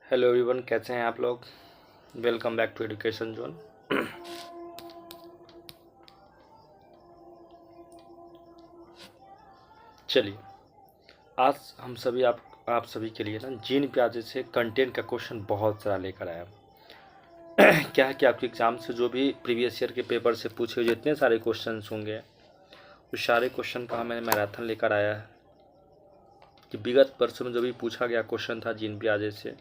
Hello everyone, कैसे हैं आप लोग। Welcome back to education zone. चलिए, आज हम सभी आप सभी के लिए ना जीन प्याजे से कंटेंट का क्वेश्चन बहुत सारा लेकर आया। क्या है कि आपके एग्जाम से जो भी प्रीवियस ईयर के पेपर से पूछे हुए जितने सारे क्वेश्चन होंगे, उस सारे क्वेश्चन का मैंने मैराथन लेकर आया है कि विगत वर्षों में जो भी पूछा गया क्वेश्चन था जीन प्याजे से,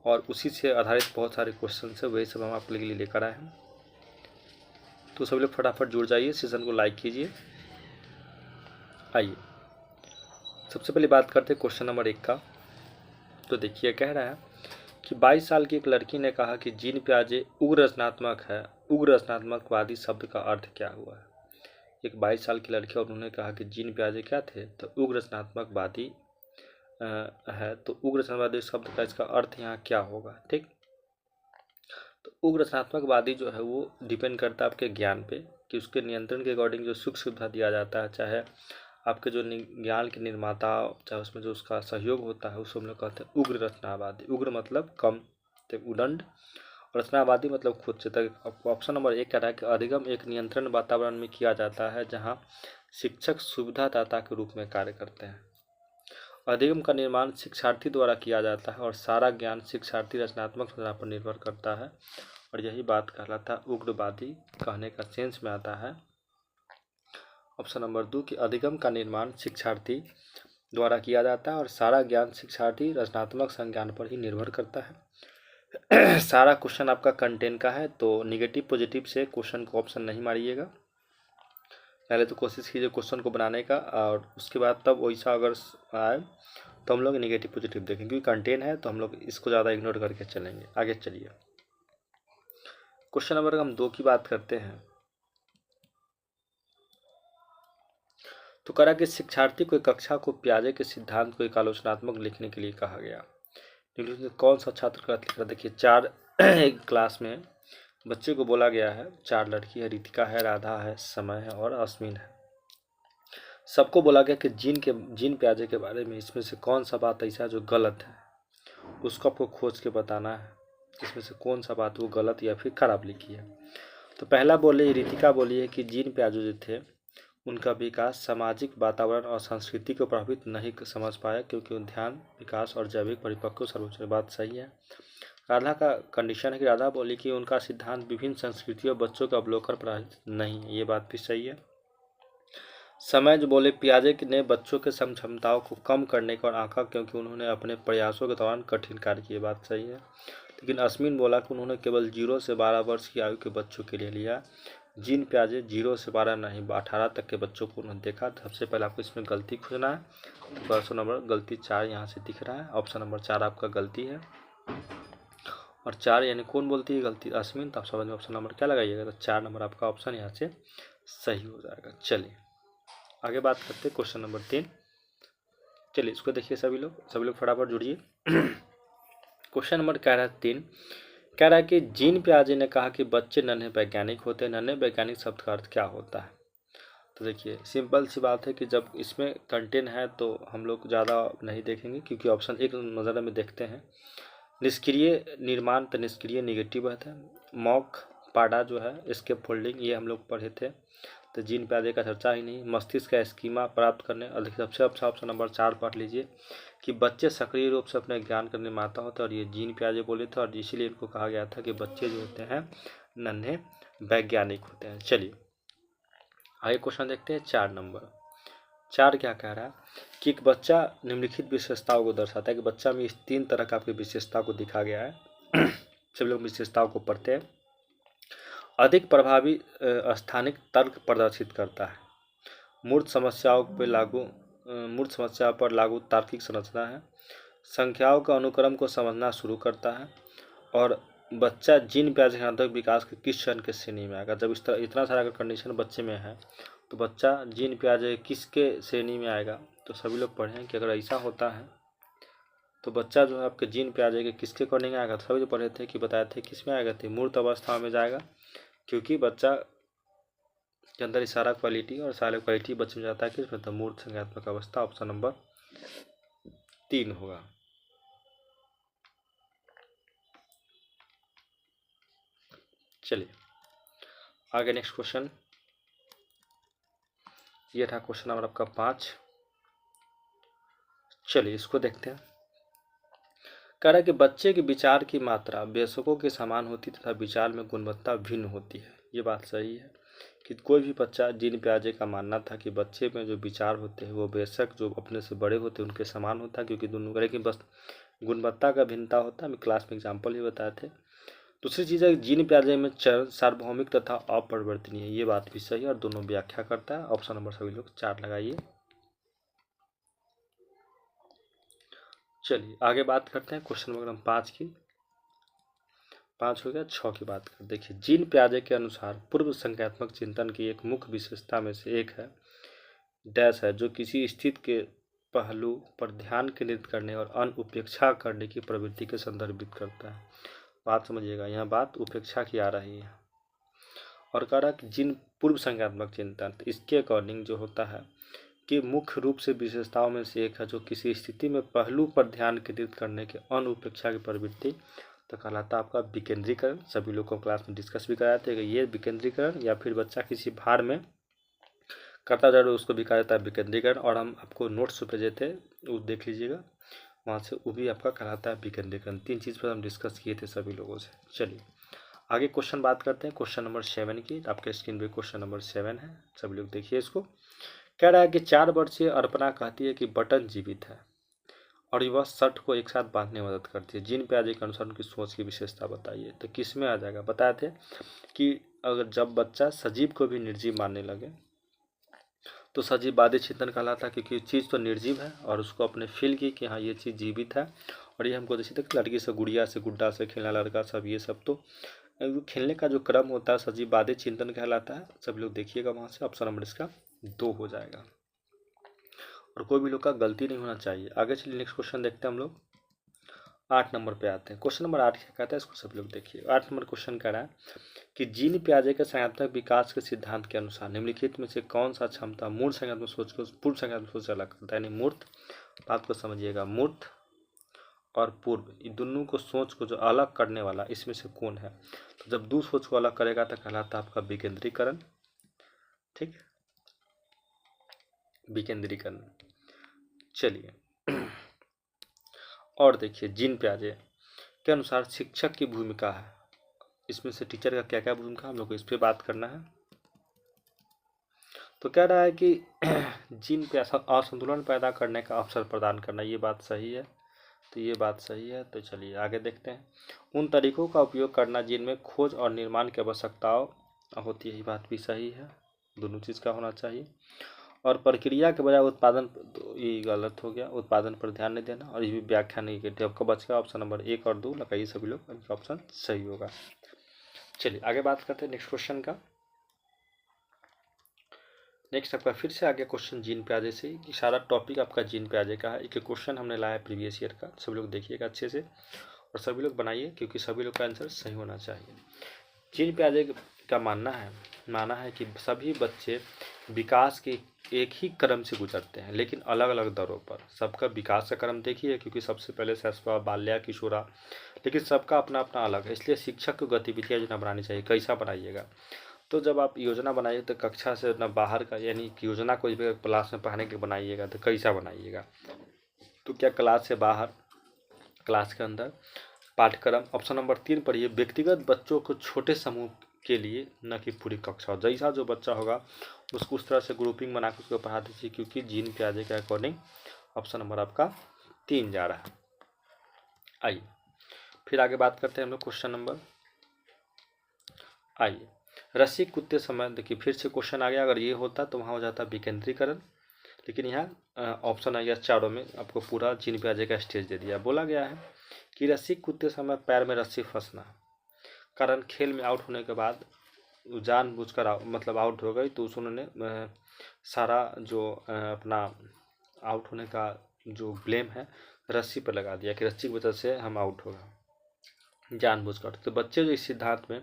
और उसी से आधारित बहुत सारे क्वेश्चन है, वही सब हम आपके लिए लेकर आए हैं। तो सभी लोग फटाफट जुड़ जाइए, सेशन को लाइक कीजिए। आइए सबसे पहले बात करते हैं क्वेश्चन नंबर 1 का। तो देखिए, कह रहा है कि 22 साल की एक लड़की ने कहा कि जीन प्याजे उग्र रचनात्मक है। उग्र रचनात्मकवादी शब्द का अर्थ क्या हुआ है। एक 22 साल की लड़की और उन्होंने कहा कि जीन प्याजे क्या थे, तो उग्र रचनात्मकवादी है। तो उग्र रचनात्मकवादी शब्द का इसका अर्थ यहाँ क्या होगा। ठीक, तो उग्र रचनात्मकवादी जो है वो डिपेंड करता है आपके ज्ञान पे कि उसके नियंत्रण के अकॉर्डिंग जो सुख सुविधा दिया जाता है, चाहे आपके जो ज्ञान के निर्माता, चाहे उसमें जो उसका सहयोग होता है, उसको हम लोग कहते हैं उग्र रचनावादी। उग्र मतलब कम, तो उदंड, और रचनावादी मतलब खुद से। तक ऑप्शन नंबर 1 कह रहा है कि अधिगम एक नियंत्रण वातावरण में किया जाता है जहाँ शिक्षक सुविधादाता के रूप में कार्य करते हैं। अधिगम का निर्माण शिक्षार्थी द्वारा किया जाता है और सारा ज्ञान शिक्षार्थी रचनात्मक रचना पर निर्भर करता है, और यही बात कहलाता है उग्रवादी। कहने का सेंस में आता है ऑप्शन नंबर 2 कि अधिगम का निर्माण शिक्षार्थी द्वारा किया जाता है और सारा ज्ञान शिक्षार्थी रचनात्मक संज्ञान पर ही निर्भर करता है। सारा क्वेश्चन आपका कंटेंट का है, तो निगेटिव पॉजिटिव से क्वेश्चन को ऑप्शन नहीं मारिएगा। पहले तो कोशिश कीजिए क्वेश्चन को बनाने का, और उसके बाद तब वैसा अगर आए तो हम लोग निगेटिव पॉजिटिव देखेंगे, क्योंकि कंटेंट है तो हम लोग इसको ज़्यादा इग्नोर करके चलेंगे। आगे चलिए, क्वेश्चन नंबर हम 2 की बात करते हैं। तो करा कि शिक्षार्थी को कक्षा को प्याजे के सिद्धांत को एक आलोचनात्मक लिखने के लिए कहा गया। कौन सा छात्र का लिख रहा। देखिए, 4 क्लास में बच्चे को बोला गया है, 4 लड़की है, रितिका है, राधा है, समय है और अस्मिन है। सबको बोला गया कि जीन प्याजे के बारे में इसमें से कौन सा बात ऐसा है जो गलत है, उसको आपको खोज के बताना है। इसमें से कौन सा बात वो गलत या फिर खराब लिखी है। तो पहला बोले, रितिका बोली है कि जीन प्याजे जो थे उनका विकास सामाजिक वातावरण और संस्कृति को प्रभावित नहीं समझ पाया, क्योंकि ध्यान, विकास और जैविक परिपक्व सर्वोच्च। बात सही है। राधा का कंडीशन है कि राधा बोली कि उनका सिद्धांत विभिन्न संस्कृतियों और बच्चों के अवलोकन पर आधारित नहीं है। ये बात भी सही है। समय जो बोले, पियाजे ने बच्चों के क्षमताओं को कम करने का आंका, क्योंकि उन्होंने अपने प्रयासों के दौरान कठिन कार्य किए। बात सही है। लेकिन अस्मिन बोला कि उन्होंने केवल 0 से 12 वर्ष की आयु के बच्चों के लिए लिया। जीन प्याजे 0 से 12 नहीं, 18 तक के बच्चों को उन्होंने देखा। तो सबसे पहले आपको इसमें गलती खोजना है। तो क्वेश्चन नंबर गलती 4 यहाँ से दिख रहा है। ऑप्शन नंबर 4 आपका गलती है, और 4 यानी कौन बोलती है गलती, अस्मिन। तो आप समझ में ऑप्शन नंबर क्या लगाइएगा, तो 4 नंबर आपका ऑप्शन यहाँ से सही हो जाएगा। चलिए आगे बात करते हैं क्वेश्चन नंबर 3। चलिए इसको देखिए, सभी लोग फटाफट जुड़िए। क्वेश्चन नंबर कह रहा है 3, कह रहा है कि जीन प्याजे ने कहा कि बच्चे नन्हे वैज्ञानिक होते हैं। नन्हे वैज्ञानिक शब्द का अर्थ क्या होता है। तो देखिए, सिंपल सी बात है कि जब इसमें कंटेंट है तो हम लोग ज़्यादा नहीं देखेंगे, क्योंकि ऑप्शन 1 नज़र में देखते हैं। निष्क्रिय निर्माण, तो निष्क्रिय निगेटिव है। मॉक पाडा जो है, इसके फोल्डिंग, ये हम लोग पढ़े थे। तो जीन प्याजे का चर्चा ही नहीं। मस्तिष्क का स्कीमा प्राप्त करने, अधिक सबसे अच्छा ऑप्शन नंबर 4 पढ़ लीजिए कि बच्चे सक्रिय रूप से अपने ज्ञान का निर्माता होते हैं, और ये जीन प्याजे बोले थे, और इसीलिए इनको कहा गया था कि बच्चे जो होते हैं नन्हे वैज्ञानिक होते हैं। चलिए आगे क्वेश्चन देखते हैं। 4 नंबर 4 क्या कह रहा है कि एक बच्चा निम्नलिखित विशेषताओं को दर्शाता है कि बच्चा में इस 3 तरह का आपकी विशेषता को दिखा गया है। सभी लोग विशेषताओं को पढ़ते हैं। अधिक प्रभावी स्थानिक तर्क प्रदर्शित करता है। मूर्त समस्याओं पर लागू मूर्त समस्या पर लागू तार्किक संरचना है, संख्याओं का अनुक्रम को समझना शुरू करता है, और बच्चा जीन प्याज के विकास के किस चरण के श्रेणी में आएगा। जब इस तरह इतना सारा अगर कंडीशन बच्चे में है तो बच्चा जीन प्याज किसके श्रेणी में आएगा। तो सभी लोग पढ़ें कि अगर ऐसा होता है तो बच्चा जो है आपके जीन प्याज के किसके अकॉर्डिंग आएगा। तो सभी जो पढ़े थे कि बताए थे किस में आएगा, थे मूर्त अवस्था में जाएगा, क्योंकि बच्चा के अंदर इशारा क्वालिटी और सारे क्वालिटी बच्चे में जाता है किसमें, तो मूर्त संज्ञात्मक अवस्था। ऑप्शन नंबर 3 होगा। चलिए आगे नेक्स्ट क्वेश्चन, ये था क्वेश्चन नंबर आपका 5। चलिए इसको देखते हैं। कह रहा है कि बच्चे के विचार की मात्रा बेशकों के समान होती तथा विचार में गुणवत्ता भिन्न होती है। ये बात सही है कि कोई भी बच्चा, जीन प्याजे का मानना था कि बच्चे में जो विचार होते हैं वो बेशक जो अपने से बड़े होते हैं उनके समान होता है, क्योंकि दोनों का, लेकिन बस गुणवत्ता का भिन्नता होता है। हम क्लास में एग्जाम्पल ही बताए थे। दूसरी चीज़ है जीन प्याजे में चर सार्वभौमिक तथा अपरिवर्तनीय है। ये बात भी सही है और दोनों व्याख्या करता है। ऑप्शन नंबर सभी लोग 4 लगाइए। चलिए आगे बात करते हैं क्वेश्चन नंबर 5 की। 5 हो गया, 6 की बात कर। देखिए जीन प्याजे के अनुसार पूर्व संख्यात्मक चिंतन की एक मुख्य विशेषता में से एक है डैश है, जो किसी स्थिति के पहलू पर ध्यान केंद्रित करने और अनुपेक्षा करने की प्रवृत्ति के संदर्भित करता है। बात समझिएगा, यहाँ बात उपेक्षा की आ रही है और कह रहा कि जिन पूर्व संज्ञात्मक चिंतन, इसके अकॉर्डिंग जो होता है कि मुख्य रूप से विशेषताओं में से एक है जो किसी स्थिति में पहलू पर ध्यान केंद्रित करने के अनुपेक्षा की प्रवृत्ति, तो कहलाता आपका विकेंद्रीकरण। सभी लोग को क्लास में डिस्कस भी कराए थे कि ये विकेंद्रीकरण, या फिर बच्चा किसी भार में करता जा रहा है उसको भी कहा जाता है विकेंद्रीकरण। और हम आपको नोट्स भेजे थे वो देख लीजिएगा, वहाँ से वो भी आपका कहलाता है विकेंद्रीकरण। 3 चीज़ पर हम डिस्कस किए थे सभी लोगों से। चलिए आगे क्वेश्चन बात करते हैं क्वेश्चन नंबर 7 की। आपके स्क्रीन पे क्वेश्चन नंबर 7 है, सभी लोग देखिए इसको। कह रहा है कि 4 वर्षीय अर्पणा कहती है कि बटन जीवित है और वह शर्ट को एक साथ बांधने में मदद करती है। जीन प्याजे के अनुसार उनकी सोच की विशेषता बताइए। तो किस में आ जाएगा, बताए थे कि अगर जब बच्चा सजीव को भी निर्जीव मानने लगे तो सजीववादी चिंतन कहलाता है, क्योंकि चीज़ तो निर्जीव है और उसको अपने फील की कि हाँ ये चीज़ जीवित है। और ये हमको जैसे तक लड़की से गुड़िया से गुड्डा से खेलना, लड़का सब ये सब तो खेलने का जो क्रम होता है सजीववादी चिंतन कहलाता है। सब लोग देखिएगा वहाँ से। ऑप्शन नंबर इसका 2 हो जाएगा और कोई भी लोग का गलती नहीं होना चाहिए। आगे चलिए नेक्स्ट क्वेश्चन देखते हैं हम लोग। 8 नंबर पे आते हैं। क्वेश्चन नंबर 8 क्या कहता है, इसको सब लोग देखिए। 8 नंबर क्वेश्चन कह रहा है कि जीन प्याजे के संज्ञानात्मक विकास के सिद्धांत के अनुसार निम्नलिखित में से कौन सा क्षमता मूल संज्ञानात्मक सोच को पूर्व संज्ञानात्मक सोच से अलग करता है। यानी मूर्त, बात को समझिएगा, मूर्त और पूर्व ये दोनों को सोच को जो अलग करने वाला इसमें से कौन है। तो जब दो सोच को अलग करेगा तो कहलाता है आपका विकेंद्रीकरण। ठीक, विकेंद्रीकरण। चलिए और देखिए जीन प्याजे के अनुसार शिक्षक की भूमिका है, इसमें से टीचर का क्या क्या भूमिका हम लोग को इस पर बात करना है। तो कह रहा है कि जीन पे असंतुलन पैदा करने का अवसर प्रदान करना, ये बात सही है। तो ये बात सही है। तो चलिए आगे देखते हैं। उन तरीकों का उपयोग करना जिनमें खोज और निर्माण की आवश्यकताओं होती है, ये बात भी सही है। दोनों चीज़ का होना चाहिए। और प्रक्रिया के बजाय उत्पादन, तो ये गलत हो गया, उत्पादन पर ध्यान नहीं देना और ये भी व्याख्या नहीं करती। आपका बचेगा ऑप्शन नंबर 1 और 2 लगाइए सभी लोग, इनका ऑप्शन सही होगा। चलिए आगे बात करते हैं नेक्स्ट क्वेश्चन का। नेक्स्ट आपका फिर से आगे क्वेश्चन जीन प्याजे से, कि सारा टॉपिक आपका जीन प्याजे का है। एक क्वेश्चन हमने लाया प्रीवियस ईयर का, सभी लोग देखिएगा अच्छे से और सभी लोग बनाइए, क्योंकि सभी लोग का आंसर सही होना चाहिए। जीन प्याजे का मानना है कि सभी बच्चे विकास के एक ही क्रम से गुजरते हैं, लेकिन अलग अलग दरों पर। सबका विकास का क्रम देखिए, क्योंकि सबसे पहले शैशव, बाल्या, किशोरा, लेकिन सबका अपना अपना अलग है। इसलिए शिक्षक को गतिविधियाँ योजना बनानी चाहिए। कैसा बनाइएगा, तो जब आप योजना बनाइए तो कक्षा से न बाहर का, यानी कि योजना कोई भी क्लास में पढ़ाने के बनाइएगा तो कैसा बनाइएगा, तो क्या क्लास से बाहर, क्लास के अंदर, पाठ्यक्रम। ऑप्शन नंबर 3 पढ़िए, व्यक्तिगत बच्चों को छोटे समूह के लिए, न कि पूरी कक्षा। जैसा जो बच्चा होगा उसको उस तरह से ग्रुपिंग बना के उसको पढ़ा दीजिए, क्योंकि जीन प्याजे के अकॉर्डिंग ऑप्शन नंबर आपका 3 जा रहा है। आइए फिर आगे बात करते हैं हम लोग क्वेश्चन नंबर। आइए रस्सी कूदते समय, देखिए फिर से क्वेश्चन आ गया। अगर ये होता तो वहाँ हो जाता विकेंद्रीकरण, लेकिन यहाँ ऑप्शन है या चारों में आपको पूरा जीन प्याजे का स्टेज दे दिया। बोला गया है कि रस्सी कूदते समय पैर में रस्सी फंसना कारण खेल में आउट होने के बाद जानबूझकर मतलब आउट हो गई, तो उन्होंने सारा जो अपना आउट होने का जो ब्लेम है रस्सी पर लगा दिया कि रस्सी की वजह से हम आउट होगा जानबूझकर। तो बच्चे जो इस सिद्धांत में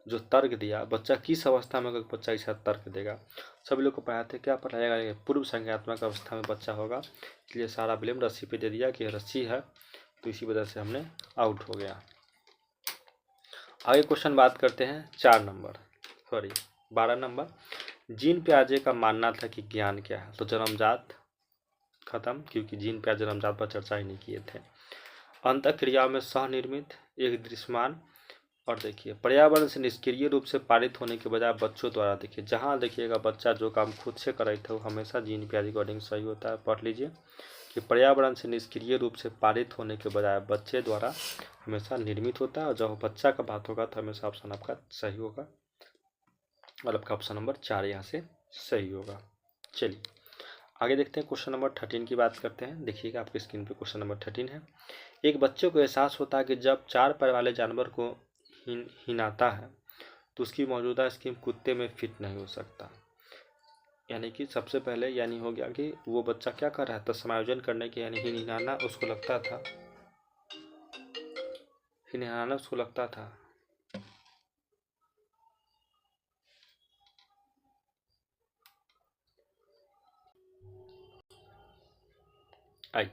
जो तर्क दिया, बच्चा किस अवस्था में अगर बच्चा ऐसा तर्क देगा, सभी लोग को पढ़ाते क्या पढ़ाएगा, पूर्व संज्ञानात्मक अवस्था में बच्चा होगा, इसलिए सारा ब्लेम रस्सी पे दे दिया कि रस्सी है तो इसी वजह से हमने आउट हो गया। आगे क्वेश्चन बात करते हैं 12 नंबर। जीन प्याजे का मानना था कि ज्ञान क्या है, तो जन्मजात खत्म, क्योंकि जीन प्याजे जन्मजात पर चर्चा ही नहीं किए थे। अंतःक्रिया में सहनिर्मित एक दृश्यमान, और देखिए पर्यावरण से निष्क्रिय रूप से पारित होने के बजाय बच्चों द्वारा, देखिए जहाँ देखिएगा बच्चा जो काम खुद से कर रहे थे वो हमेशा जीन प्याजे अकॉर्डिंग सही होता है। पढ़ लीजिए कि पर्यावरण से निष्क्रिय रूप से पारित होने के बजाय बच्चे द्वारा हमेशा निर्मित होता है, और जब बच्चा का बात होगा तो हमेशा ऑप्शन आपका सही होगा, और आपका ऑप्शन नंबर 4 यहाँ से सही होगा। चलिए आगे देखते हैं, क्वेश्चन नंबर 13 की बात करते हैं। देखिएगा आपकी स्क्रीन पे क्वेश्चन नंबर 13 है। एक बच्चे को एहसास होता है कि जब 4 पैर वाले जानवर को हिनाता है तो उसकी मौजूदा स्कीम कुत्ते में फिट नहीं हो सकता। यानी कि सबसे पहले यानी हो गया कि वो बच्चा क्या कर रहा था, समायोजन करने के यानी हिनहाना उसको लगता था आई।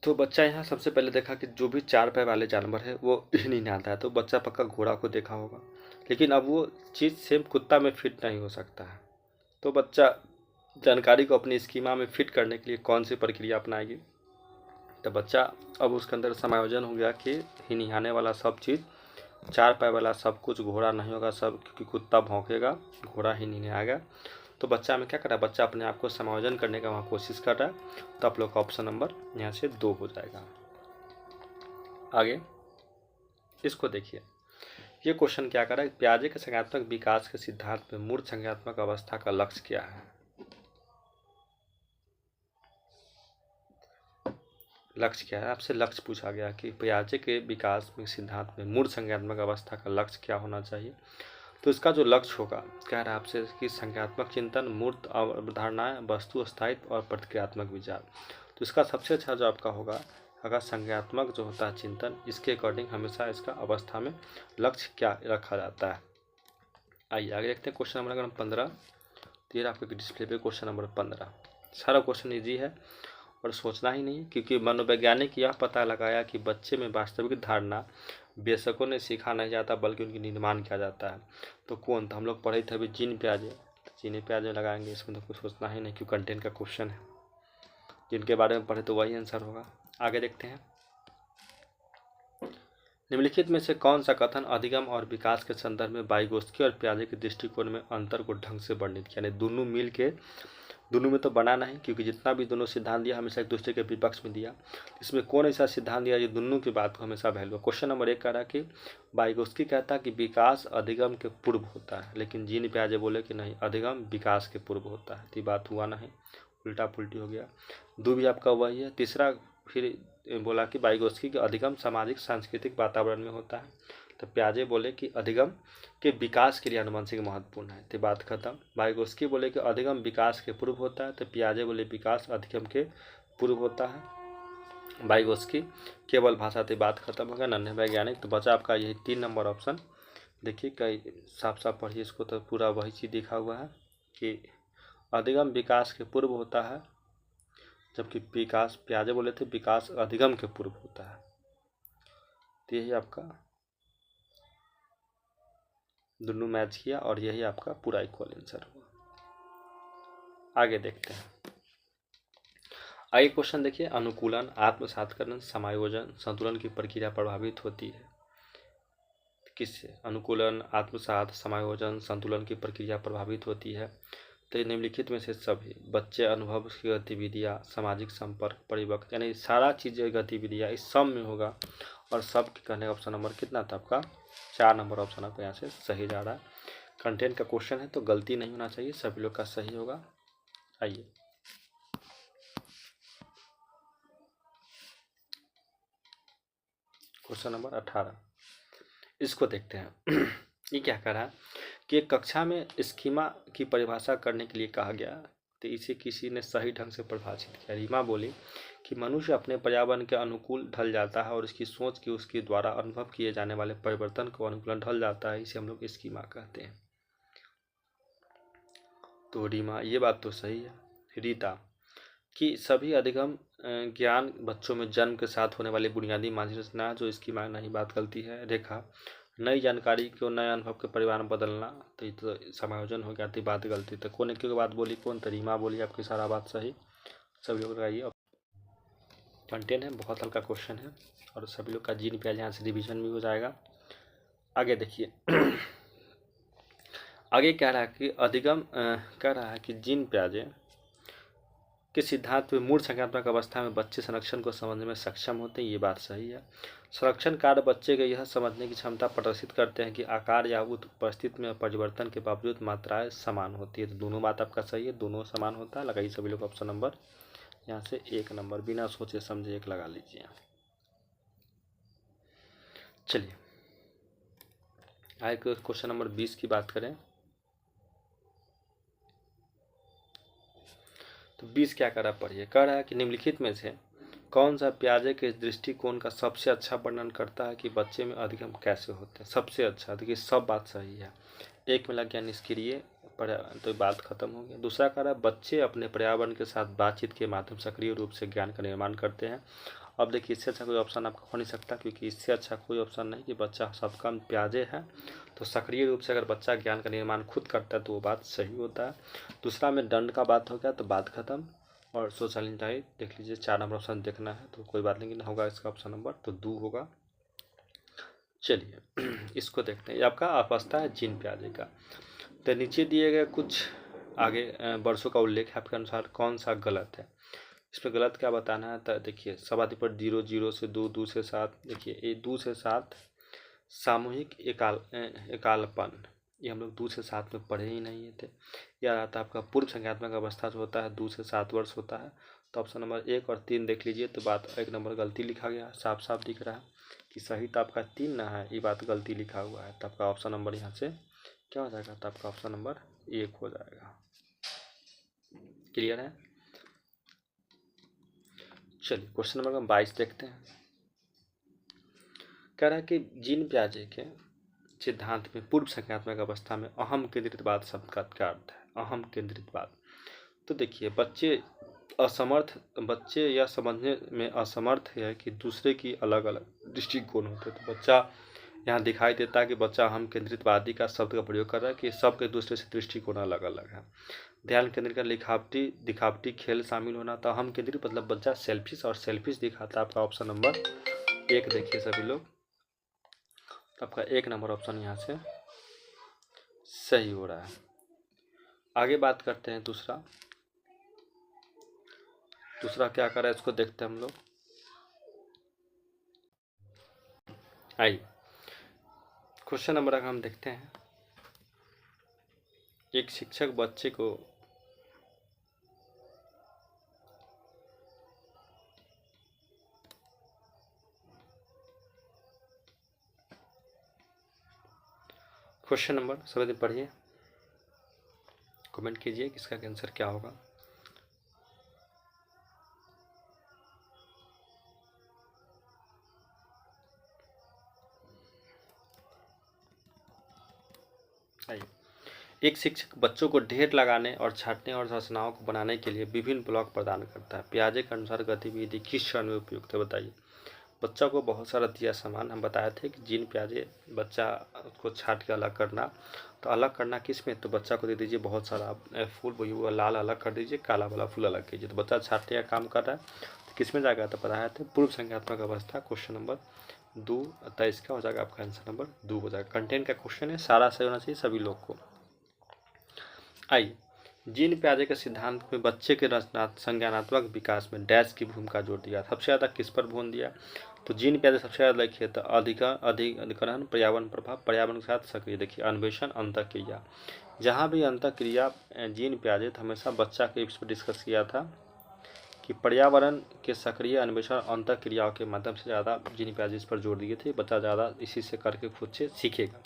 तो बच्चा यहाँ सबसे पहले देखा कि जो भी 4 पैर वाले जानवर है वो हिनहाता है, तो बच्चा पक्का घोड़ा को देखा होगा, लेकिन अब वो चीज़ सेम कुत्ता में फिट नहीं हो सकता है। तो बच्चा जानकारी को अपनी स्कीमा में फिट करने के लिए कौन सी प्रक्रिया अपनाएगी, तो बच्चा अब उसके अंदर समायोजन हो गया कि हिनहाने वाला सब चीज़ 4 पैर वाला सब कुछ घोड़ा नहीं होगा, सब क्योंकि कुत्ता भौंकेगा घोड़ा ही नहीं आएगा। तो बच्चा में क्या कर रहा है, बच्चा अपने आप को समायोजन करने का वहाँ कोशिश कर रहा है, तो आप लोग का ऑप्शन नंबर यहाँ से 2 हो जाएगा। आगे इसको देखिए, ये क्वेश्चन क्या कर रहा है, प्याजे के संज्ञानात्मक विकास के सिद्धांत में मूर्त संज्ञानात्मक अवस्था का लक्ष्य क्या है। लक्ष्य क्या है, आपसे लक्ष्य पूछा गया कि प्याजे के विकास में सिद्धांत में मूर्त संज्ञानात्मक अवस्था का लक्ष्य क्या होना चाहिए। तो इसका जो लक्ष्य होगा, कह रहा है आपसे कि संज्ञानात्मक चिंतन, मूर्त अवधारणाएं, वस्तु स्थायित्व और प्रतिक्रियात्मक विचार। तो इसका सबसे अच्छा जो आपका होगा, अगर संज्ञानात्मक जो होता है चिंतन, इसके अकॉर्डिंग हमेशा इसका अवस्था में लक्ष्य क्या रखा जाता है। आइए आगे देखते हैं क्वेश्चन नंबर 15। तो ये आपके डिस्प्ले पे क्वेश्चन नंबर 15। सारा क्वेश्चन ईजी है और सोचना ही नहीं, क्योंकि मनोवैज्ञानिक यह पता लगाया कि बच्चे में वास्तविक धारणा बेशकों ने सीखा नहीं जाता बल्कि उनकी निर्माण किया जाता है। तो कौन था, हम लोग पढ़े थे अभी जीन प्याजे, जीन प्याजे लगाएंगे, इसमें तो कुछ सोचना ही नहीं, क्यों कंटेंट का क्वेश्चन है, जिनके बारे में पढ़े तो वही आंसर होगा। आगे देखते हैं, निम्नलिखित में से कौन सा कथन अधिगम और विकास के संदर्भ में वाइगोत्स्की और प्याजे के दृष्टिकोण में अंतर को ढंग से वर्णित किया, यानी दोनों मिल के, दोनों में तो बना नहीं, क्योंकि जितना भी दोनों सिद्धांत दिया हमेशा एक दूसरे के विपक्ष में दिया। इसमें कौन ऐसा सिद्धांत दिया जो दोनों की बात को हमेशा वैल्यू। क्वेश्चन नंबर 1 कह रहा है कि वाइगोत्स्की कहता है कि विकास अधिगम के पूर्व होता है, लेकिन जीन प्याजे बोले कि नहीं, अधिगम विकास के पूर्व होता है। तो बात हुआ नहीं, उल्टा पुल्टी हो गया। 2 भी आपका वही है। तीसरा फिर बोला कि वाइगोत्स्की के अधिगम सामाजिक सांस्कृतिक वातावरण में होता है, तो प्याजे बोले कि अधिगम के विकास के लिए आनुवंशिक महत्वपूर्ण है। तो बात खत्म। वाइगोत्स्की बोले कि अधिगम विकास के पूर्व होता है, तो प्याजे बोले विकास अधिगम के पूर्व होता है। वाइगोत्स्की केवल भाषा, तो बात खत्म होगा, नन्हे वैज्ञानिक। तो बचा आपका यही 3 नंबर ऑप्शन। देखिए कई साफ साफ पढ़िए इसको, तो पूरा वही चीज़ लिखा हुआ है कि अधिगम विकास के पूर्व होता है, जबकि विकास प्याजे बोले थे विकास अधिगम के पूर्व होता है। तो यही आपका दोनों मैच किया और यही आपका पूरा इक्वल आंसर हुआ। आगे देखते हैं, आगे क्वेश्चन देखिए, अनुकूलन, आत्मसातकरण, समायोजन, संतुलन की प्रक्रिया प्रभावित होती है किससे। अनुकूलन, आत्मसात, समायोजन, संतुलन की प्रक्रिया प्रभावित होती है तो निम्नलिखित में से सभी, बच्चे अनुभव की गतिविधियाँ, सामाजिक संपर्क, परिवक्त, यानी सारा चीज़ें गतिविधियाँ इस सब में होगा। और सब कहने का ऑप्शन नंबर कितना था आपका, 4 नंबर ऑप्शन आपका यहाँ से सही जा रहा है। कंटेंट का क्वेश्चन है तो गलती नहीं होना चाहिए, सभी लोग का सही होगा। आइए क्वेश्चन नंबर 18 इसको देखते हैं। ये क्या कह रहा है कि कक्षा में स्कीमा की परिभाषा करने के लिए कहा गया, तो इसे किसी ने सही ढंग से परिभाषित किया। रीमा बोली कि मनुष्य अपने पर्यावरण के अनुकूल ढल जाता है और इसकी सोच की उसके द्वारा अनुभव किए जाने वाले परिवर्तन को अनुकूल ढल जाता है, इसे हम लोग स्कीमा कहते हैं। तो रीमा ये बात तो सही है। रीता कि सभी अधिगम ज्ञान बच्चों में जन्म के साथ होने वाली बुनियादी मानसिक रचना जो इसकी मांग नहीं, बात गलती है। रेखा नई जानकारी को नए अनुभव के परिवार में बदलना, तो ये तो समायोजन हो गया, तो बात गलती। तो कौन एक की बात बोली, कौन तरीमा बोली, आपकी सारा बात सही। सभी लोग लगाइए। कंटेंट है, बहुत हल्का क्वेश्चन है और सभी लोग का जीन प्याज यहाँ से रिविजन भी हो जाएगा। आगे देखिए आगे कह रहा है कि अधिगम कह रहा है कि जीन प्याजे के सिद्धांत में मूल संज्ञानात्मक अवस्था में बच्चे संरक्षण को समझने में सक्षम होते हैं, ये बात सही है। संरक्षण कार्य बच्चे के यह समझने की क्षमता प्रदर्शित करते हैं कि आकार या उपस्थिति में परिवर्तन के बावजूद मात्राएं समान होती है। तो दोनों बात आपका सही है, दोनों समान होता है। लगाइए सभी लोग ऑप्शन नंबर यहाँ से 1 नंबर, बिना सोचे समझे 1 लगा लीजिए। चलिए आगे क्वेश्चन नंबर 20 की बात करें तो 20 क्या कर रहा है, पढ़िए। कह रहा है कि निम्नलिखित में से कौन सा प्याजे के दृष्टिकोण का सबसे अच्छा वर्णन करता है कि बच्चे में अधिगम कैसे होते हैं। सबसे अच्छा, देखिए सब बात सही है। एक में लग गया निष्क्रिय, तो बात खत्म हो गई। दूसरा कह रहा है बच्चे अपने पर्यावरण के साथ बातचीत के माध्यम से सक्रिय रूप से ज्ञान का निर्माण करते हैं। अब देखिए इससे अच्छा कोई ऑप्शन आपका हो नहीं सकता, क्योंकि इससे अच्छा कोई ऑप्शन नहीं कि बच्चा सबका प्याजे है। तो सक्रिय रूप से अगर बच्चा ज्ञान का निर्माण खुद करता है तो वो बात सही होता है। दूसरा में दंड का बात हो गया, तो बात खत्म। और सोशल इंटाई देख लीजिए, 4 नंबर ऑप्शन देखना है तो कोई बात नहीं, होगा इसका ऑप्शन नंबर तो 2 होगा। चलिए इसको देखते हैं। आपका अवस्था है जीन प्याजे का। तो नीचे दिए गए कुछ आगे वर्षों का उल्लेख है, आपके अनुसार कौन सा गलत है। इसमें गलत क्या बताना है, तो देखिए समाधि पर 0 0 से 2 2 से 7, देखिए ये 2 से 7 सामूहिक एकालपन, ये हम लोग 2 से 7 में पढ़े ही नहीं थे। यह आता है आपका पूर्व संज्ञानात्मक अवस्था जो होता है 2 से 7 वर्ष होता है। तो ऑप्शन नंबर 1 और 3 देख लीजिए, तो बात 1 नंबर गलती लिखा गया, साफ साफ दिख रहा है कि सही तो आपका 3 ना है, ये बात गलती लिखा हुआ है। तो आपका ऑप्शन नंबर यहाँ से क्या हो जाएगा, तो आपका ऑप्शन नंबर 1 हो जाएगा। क्लियर है। चलिए क्वेश्चन नंबर 22 देखते हैं। कह रहा है कि जीन प्याजे के सिद्धांत में पूर्व संज्ञानात्मक अवस्था में अहम केंद्रितवाद शब्द का क्या अर्थ है। अहम केंद्रितवाद, तो देखिए बच्चे यह समझने में असमर्थ है कि दूसरे की अलग अलग दृष्टिकोण होते हैं। तो बच्चा यहाँ दिखाई देता है कि बच्चा अहम केंद्रितवादी का शब्द का प्रयोग कर रहा है कि सबके दूसरे से दृष्टिकोण अलग अलग है। ध्यान केंद्रित का दिखावटी खेल शामिल होना, तो अहम केंद्रित मतलब बच्चा सेल्फिश और सेल्फिश दिखाता है। आपका ऑप्शन नंबर 1 देखिए सभी लोग, आपका 1 नंबर ऑप्शन यहाँ से सही हो रहा है। आगे बात करते हैं दूसरा क्या कर रहा है, इसको देखते हैं हम लोग। आइए क्वेश्चन नंबर हम देखते हैं। एक शिक्षक बच्चे को क्वेश्चन नंबर समझ पढ़िए, कमेंट कीजिए कि इसका आंसर क्या होगा। आइए, एक शिक्षक बच्चों को ढेर लगाने और छांटने और रचनाओं को बनाने के लिए विभिन्न ब्लॉक प्रदान करता है। पियाजे के अनुसार गतिविधि किस क्षण में उपयुक्त है, बताइए। बच्चा को बहुत सारा दिया सामान, हम बताए थे कि जीन प्याजे बच्चा को छांट के अलग करना, तो अलग करना किस में, तो बच्चा को दे दीजिए बहुत सारा फूल, वो लाल अलग कर दीजिए, काला वाला फूल अलग कीजिए। तो बच्चा छांटने का काम कर रहा है, तो किस में जाएगा, तो बताया थे पूर्व संज्ञानात्मक अवस्था, क्वेश्चन नंबर 2। अतः इसका हो जाएगा आपका आंसर नंबर 2 हो जाएगा। कंटेंट का क्वेश्चन है, सारा सही होना चाहिए सभी लोग को। आइए, जीन प्याजे के सिद्धांत में बच्चे के संज्ञानात्मक विकास में डैश की भूमिका जोड़ दिया। सबसे ज़्यादा किस पर ध्यान दिया, तो जीन प्याजे सबसे ज़्यादा लिखिए, तो अधिकरण पर्यावरण प्रभाव, पर्यावरण के साथ सक्रिय, देखिए अन्वेषण अंतःक्रिया, जहाँ भी अंतःक्रिया जीन पियाजे हमेशा बच्चा के इस पर डिस्कस किया था कि पर्यावरण के सक्रिय अन्वेषण अंतःक्रियाओं के माध्यम से ज़्यादा जीन पियाजे इस पर जोर दिए थे, बच्चा ज़्यादा इसी से करके खुद से सीखेगा।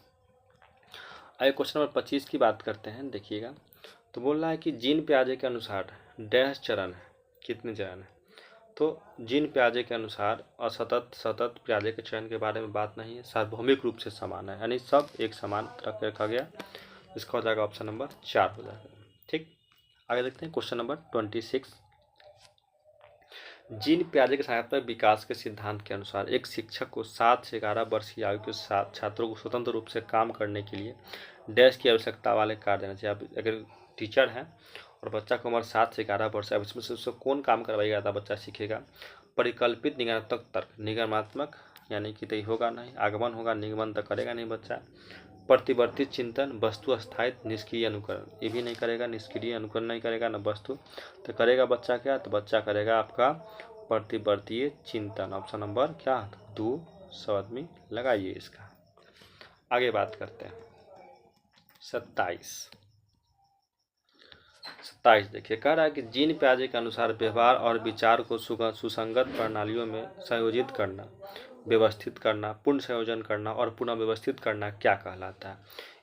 आइए क्वेश्चन नंबर 25 की बात करते हैं, देखिएगा। तो बोल रहा है कि जीन पियाजे के अनुसार डैश चरण है, कितने चरण है? तो जीन पियाजे के अनुसार असतत सतत पियाजे के चयन के बारे में बात नहीं है, सार्वभौमिक रूप से समान है, यानी सब एक समान रखा गया। इसका हो जाएगा ऑप्शन नंबर 4 हो जाएगा। ठीक, आगे देखते हैं क्वेश्चन नंबर 26। जीन पियाजे के संज्ञानात्मक विकास के सिद्धांत के अनुसार एक शिक्षक को 7 से 11 वर्ष की आयु के साथ छात्रों को स्वतंत्र रूप से काम करने के लिए डैश की आवश्यकता वाले कार्य देना चाहिए। अब अगर टीचर हैं और बच्चा की उम्र 7 से 11 वर्ष है, अब इसमें से उससे कौन काम करवाएगा था बच्चा सीखेगा? परिकल्पित निगमनात्मक तर्क, निगमनात्मक यानी कि तय होगा नहीं, आगमन होगा, निगमन तो करेगा नहीं बच्चा। प्रतिवर्तित चिंतन, वस्तु स्थायित्व, निष्क्रिय अनुकरण, ये भी नहीं करेगा, निष्क्रिय अनुकरण नहीं करेगा ना वस्तु, तो करेगा बच्चा क्या? तो बच्चा करेगा आपका प्रतिवर्तीय चिंतन। ऑप्शन नंबर क्या? 2 शब्द में लगाइए इसका। आगे बात करते हैं 27 देखिए, कह रहा है कि जीन पियाजे के अनुसार व्यवहार और विचार को सुसंगत प्रणालियों में संयोजित करना, व्यवस्थित करना, पुनः संयोजन करना और पुनः व्यवस्थित करना क्या कहलाता है?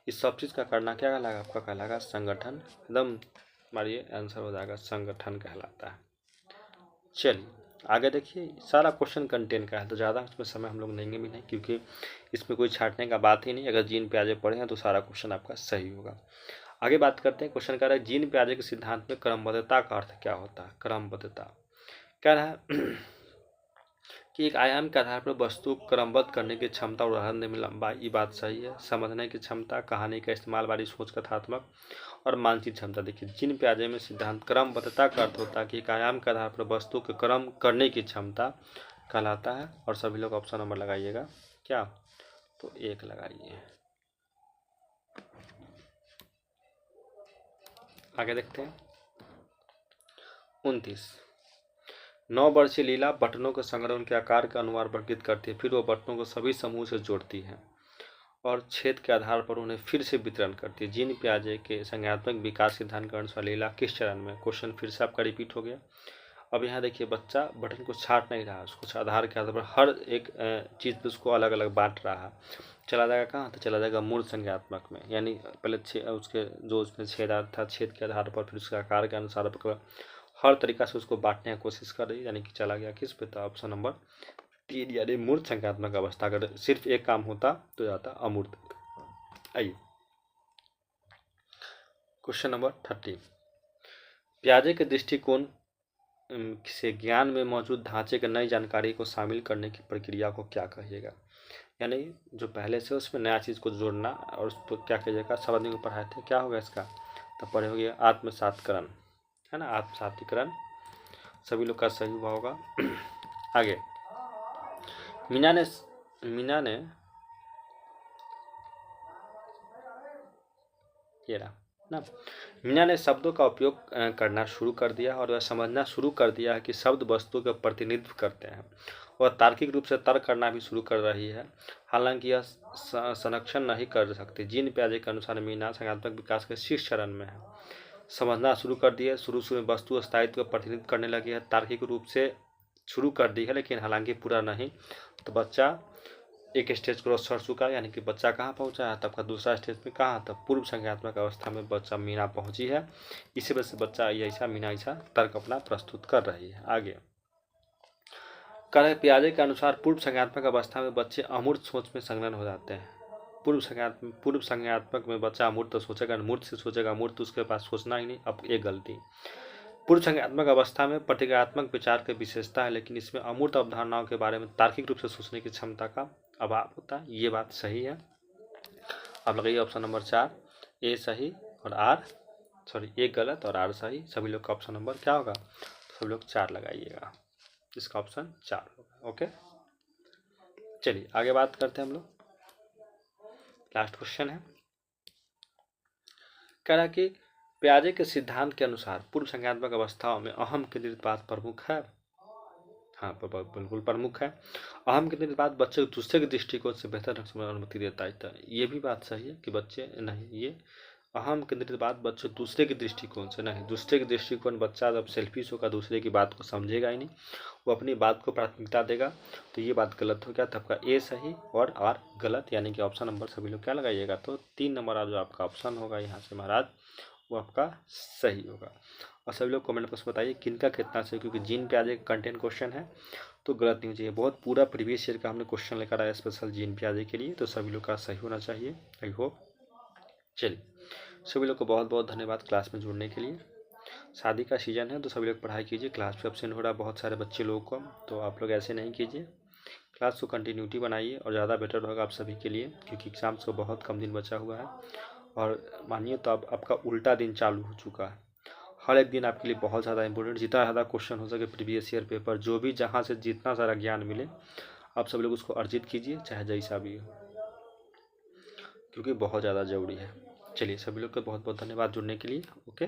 इस सब चीज़ का करना क्या कहलाएगा? आपका कहलाएगा संगठन। एकदम मारिए, आंसर हो जाएगा संगठन कहलाता है। चलिए आगे देखिए, सारा क्वेश्चन कंटेंट का है तो ज़्यादा इसमें समय हम लोग लेंगे भी नहीं, क्योंकि इसमें कोई छांटने का बात ही नहीं। अगर जीन पियाजे पढ़े हैं तो सारा क्वेश्चन आपका सही होगा। आगे बात करते हैं, क्वेश्चन कह रहा है जीन पियाजे के सिद्धांत में क्रमबद्धता का अर्थ क्या होता है? क्रमबद्धता कह रहा है कि एक आयाम के आधार पर वस्तु को क्रमबद्ध करने की क्षमता, उदाहरण में लंबा, ये बात सही है। समझने की क्षमता, कहानी का इस्तेमाल वाली सोच, कथात्मक और मानसिक क्षमता। देखिए, जीन पियाजे में सिद्धांत क्रमबद्धता का अर्थ होता है कि एक आयाम के आधार पर वस्तु के क्रम करने की क्षमता कहलाता है। और सभी लोग ऑप्शन नंबर लगाइएगा क्या? तो 1 लगाइए। आगे देखते हैं 29। 9 वर्षीय लीला बटनों के संग्रह के आकार के अनुसार वर्गीकृत करती है, फिर वो बटनों को सभी समूह से जोड़ती है और छेद के आधार पर उन्हें फिर से वितरण करती है। जीन पियाजे के संज्ञानात्मक विकास सिद्धांत के अनुसार लीला किस चरण में? क्वेश्चन फिर से आपका रिपीट हो गया। अब यहाँ देखिए, बच्चा बटन को छाट नहीं रहा, उसको आधार के आधार पर हर एक चीज़ पर उसको अलग अलग बांट रहा है। चला जाएगा कहाँ? तो चला जाएगा मूल संज्ञानात्मक में, यानी पहले उसके जो उसमें छेद था, छेद के आधार पर फिर उसके आकार के अनुसार हर तरीका से उसको बांटने की कोशिश कर रही है, यानी कि चला गया किस पे? तो ऑप्शन नंबर 3 यानी मूर्त संज्ञानात्मक अवस्था। अगर सिर्फ एक काम होता तो जाता अमूर्त। आइए क्वेश्चन नंबर 30। पियाजे के दृष्टिकोण से ज्ञान में मौजूद ढांचे के नई जानकारी को शामिल करने की प्रक्रिया को क्या कहिएगा? यानी जो पहले से उसमें नया चीज़ को जोड़ना और उसको क्या कहिएगा? सब आदमी को पढ़ाए थे, क्या होगा इसका? तो पढ़े हो गया आत्मसातीकरण, है ना, आत्मसातीकरण। सभी लोग का सही हुआ होगा। आगे मीना ने ये रहा ना, मीना ने शब्दों का उपयोग करना शुरू कर दिया और वह समझना शुरू कर दिया है कि शब्द वस्तु का प्रतिनिधित्व करते हैं। वह तार्किक रूप से तर्क करना भी शुरू कर रही है, हालांकि यह संरक्षण नहीं कर सकती। जीन पियाजे के अनुसार मीना संज्ञानात्मक विकास के शीर्ष चरण में है। समझना शुरू कर दिया, शुरू में वस्तु स्थायित्व का प्रतिनिधित्व करने लगी है, तार्किक रूप से शुरू कर दी है लेकिन हालांकि पूरा नहीं। तो बच्चा एक स्टेज क्रॉस कर चुका है, यानी कि बच्चा कहाँ पहुँचा है? तब का दूसरा स्टेज में कहाँ? तब पूर्व संज्ञानात्मक अवस्था में बच्चा मीना पहुँची है। इसी वजह से बच्चा ऐसा मीना ऐसा तर्क अपना प्रस्तुत कर रही है। आगे कह पियाजे के अनुसार पूर्व संज्ञानात्मक अवस्था में बच्चे अमूर्त सोच में संलग्न हो जाते हैं। पूर्व संज्ञानात्मक में बच्चा अमूर्त तो सोचेगा, मूर्त से सोचेगा, मूर्त उसके पास सोचना ही नहीं। अब एक गलती, पूर्व संज्ञानात्मक अवस्था में प्रतिक्रियात्मक विचार की विशेषता है, लेकिन इसमें अमूर्त अवधारणाओं के बारे में तार्किक रूप से सोचने की क्षमता का अभाव होता है। ये बात सही है। अब लगाइए ऑप्शन नंबर 4, ए सही और ए गलत और आर सही। सभी लोग का ऑप्शन नंबर क्या होगा? सभी लोग 4 लगाइएगा, इसका ऑप्शन 4 होगा। ओके, चलिए आगे बात करते हैं हम लोग। लास्ट क्वेश्चन है, कह रहा कि पियाजे के सिद्धांत के अनुसार पूर्व संज्ञानात्मक अवस्थाओं में अहम केंद्रित बात प्रमुख है। हाँ, बिल्कुल प्रमुख है। अहम केंद्रित बात बच्चे को दूसरे के दृष्टिकोण से बेहतर ढंग से अनुमति देता है। ये भी बात सही है कि बच्चे नहीं, ये अहम केंद्रित बात बच्चे दूसरे के दृष्टिकोण से नहीं, दूसरे के दृष्टिकोण बच्चा जब सेल्फिश होगा दूसरे की बात को समझेगा ही नहीं, वो अपनी बात को प्राथमिकता देगा, तो ये बात गलत हो गया। तो आपका ए सही और आर गलत, यानी कि ऑप्शन नंबर सभी लोग क्या लगाइएगा, तो 3 नंबर जो आपका ऑप्शन होगा यहाँ से महाराज वो आपका सही होगा। और सभी लोग कमेंट बॉक्स में बताइए किनका कितना सही, क्योंकि जीन प्याजे का कंटेंट क्वेश्चन है तो गलत नहीं चाहिए। बहुत पूरा प्रीवियस ईयर का हमने क्वेश्चन लेकर आया स्पेशल जीन प्याजे के लिए, तो सभी लोग का सही होना चाहिए, आई होप। चलिए सभी लोग को बहुत बहुत धन्यवाद क्लास में जुड़ने के लिए। शादी का सीज़न है तो सभी लोग पढ़ाई कीजिए, क्लास पे एब्सेंट हो रहा है बहुत सारे बच्चे लोगों को, तो आप लोग ऐसे नहीं कीजिए, क्लास को कंटिन्यूटी बनाइए और ज़्यादा बेटर होगा आप सभी के लिए, क्योंकि एग्ज़ाम्स को बहुत कम दिन बचा हुआ है। और मानिए तो अब आपका उल्टा दिन चालू हो चुका है, हर एक दिन आपके लिए बहुत ज़्यादा इंपॉर्टेंट, जितना ज़्यादा क्वेश्चन हो सके प्रीवियस ईयर पेपर जो भी जहाँ से जितना सारा ज्ञान मिले आप सब लोग उसको अर्जित कीजिए, चाहे जैसा भी हो, क्योंकि बहुत ज़्यादा ज़रूरी है। चलिए सभी लोग को बहुत बहुत धन्यवाद जुड़ने के लिए। ओके।